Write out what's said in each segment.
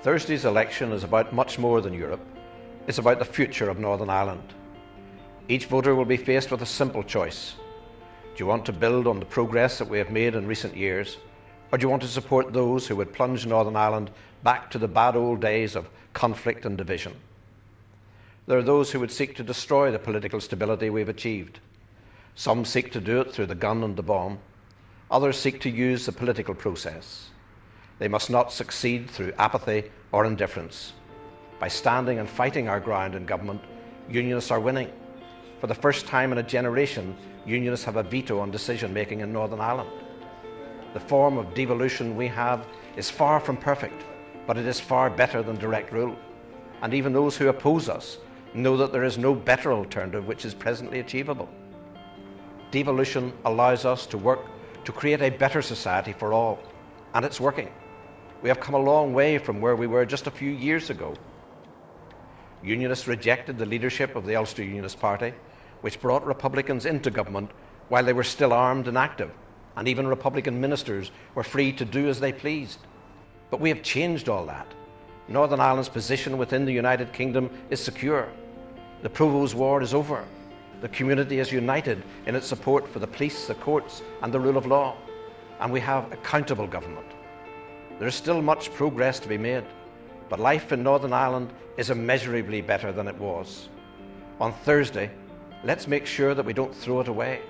Thursday's election is about much more than Europe. It's about the future of Northern Ireland. Each voter will be faced with a simple choice. Do you want to build on the progress that we have made in recent years, or do you want to support those who would plunge Northern Ireland back to the bad old days of conflict and division? There are those who would seek to destroy the political stability we've achieved. Some seek to do it through the gun and the bomb. Others seek to use the political process. They must not succeed through apathy or indifference. By standing and fighting our ground in government, Unionists are winning. For the first time in a generation, Unionists have a veto on decision-making in Northern Ireland. The form of devolution we have is far from perfect, but it is far better than direct rule. And even those who oppose us know that there is no better alternative which is presently achievable. Devolution allows us to work to create a better society for all, and it's working. We have come a long way from where we were just a few years ago. Unionists rejected the leadership of the Ulster Unionist Party, which brought Republicans into government while they were still armed and active, and even Republican ministers were free to do as they pleased. But we have changed all that. Northern Ireland's position within the United Kingdom is secure. The Provost War is over. The community is united in its support for the police, the courts, and the rule of law, and we have accountable government. There is still much progress to be made, but life in Northern Ireland is immeasurably better than it was. On Thursday, let's make sure that we don't throw it away.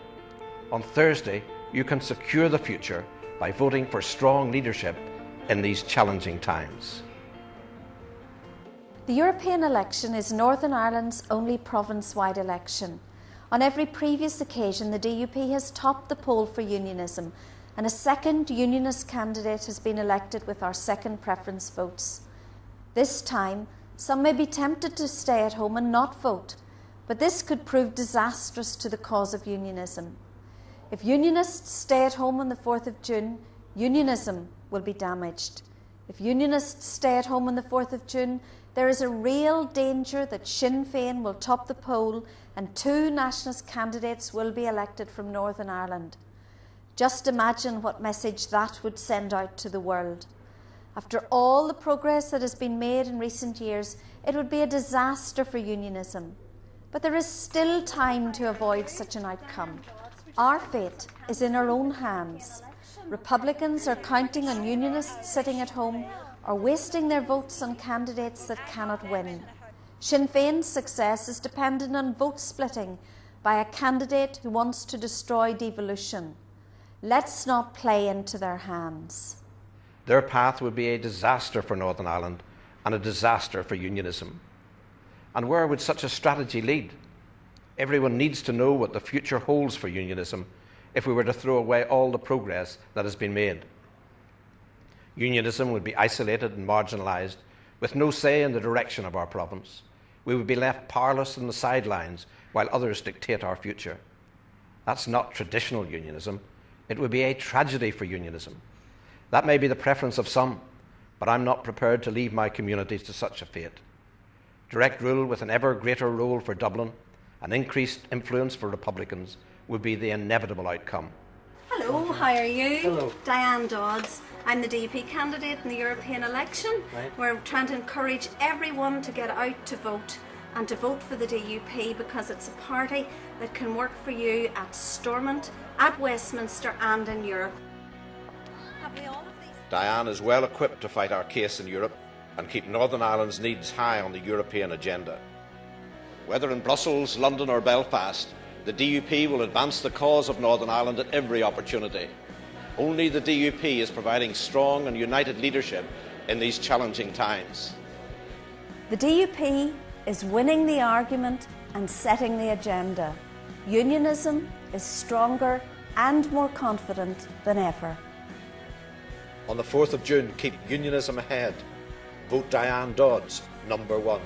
On Thursday, you can secure the future by voting for strong leadership in these challenging times. The European election is Northern Ireland's only province-wide election. On every previous occasion, the DUP has topped the poll for unionism, and a second Unionist candidate has been elected with our second preference votes. This time, some may be tempted to stay at home and not vote, but this could prove disastrous to the cause of unionism. If Unionists stay at home on the 4th of June, unionism will be damaged. If Unionists stay at home on the 4th of June, there is a real danger that Sinn Féin will top the poll and two nationalist candidates will be elected from Northern Ireland. Just imagine what message that would send out to the world. After all the progress that has been made in recent years, it would be a disaster for unionism. But there is still time to avoid such an outcome. Our fate is in our own hands. Republicans are counting on Unionists sitting at home or wasting their votes on candidates that cannot win. Sinn Féin's success is dependent on vote splitting by a candidate who wants to destroy devolution. Let's not play into their hands. Their path would be a disaster for Northern Ireland and a disaster for unionism. And where would such a strategy lead? Everyone needs to know what the future holds for unionism if we were to throw away all the progress that has been made. Unionism would be isolated and marginalised, with no say in the direction of our province. We would be left powerless on the sidelines while others dictate our future. That's not traditional unionism. It would be a tragedy for unionism. That may be the preference of some, but I'm not prepared to leave my community to such a fate. Direct rule with an ever greater role for Dublin and increased influence for Republicans would be the inevitable outcome. Hello, how are you? Hello. Diane Dodds. I'm the DUP candidate in the European election. Right. We're trying to encourage everyone to get out to vote and to vote for the DUP because it's a party that can work for you at Stormont, at Westminster and in Europe. Have we all of these? Diane is well equipped to fight our case in Europe and keep Northern Ireland's needs high on the European agenda. Whether in Brussels, London or Belfast, the DUP will advance the cause of Northern Ireland at every opportunity. Only the DUP is providing strong and united leadership in these challenging times. The DUP is winning the argument and setting the agenda. Unionism is stronger and more confident than ever. On the 4th of June, keep unionism ahead. Vote Diane Dodds, #1.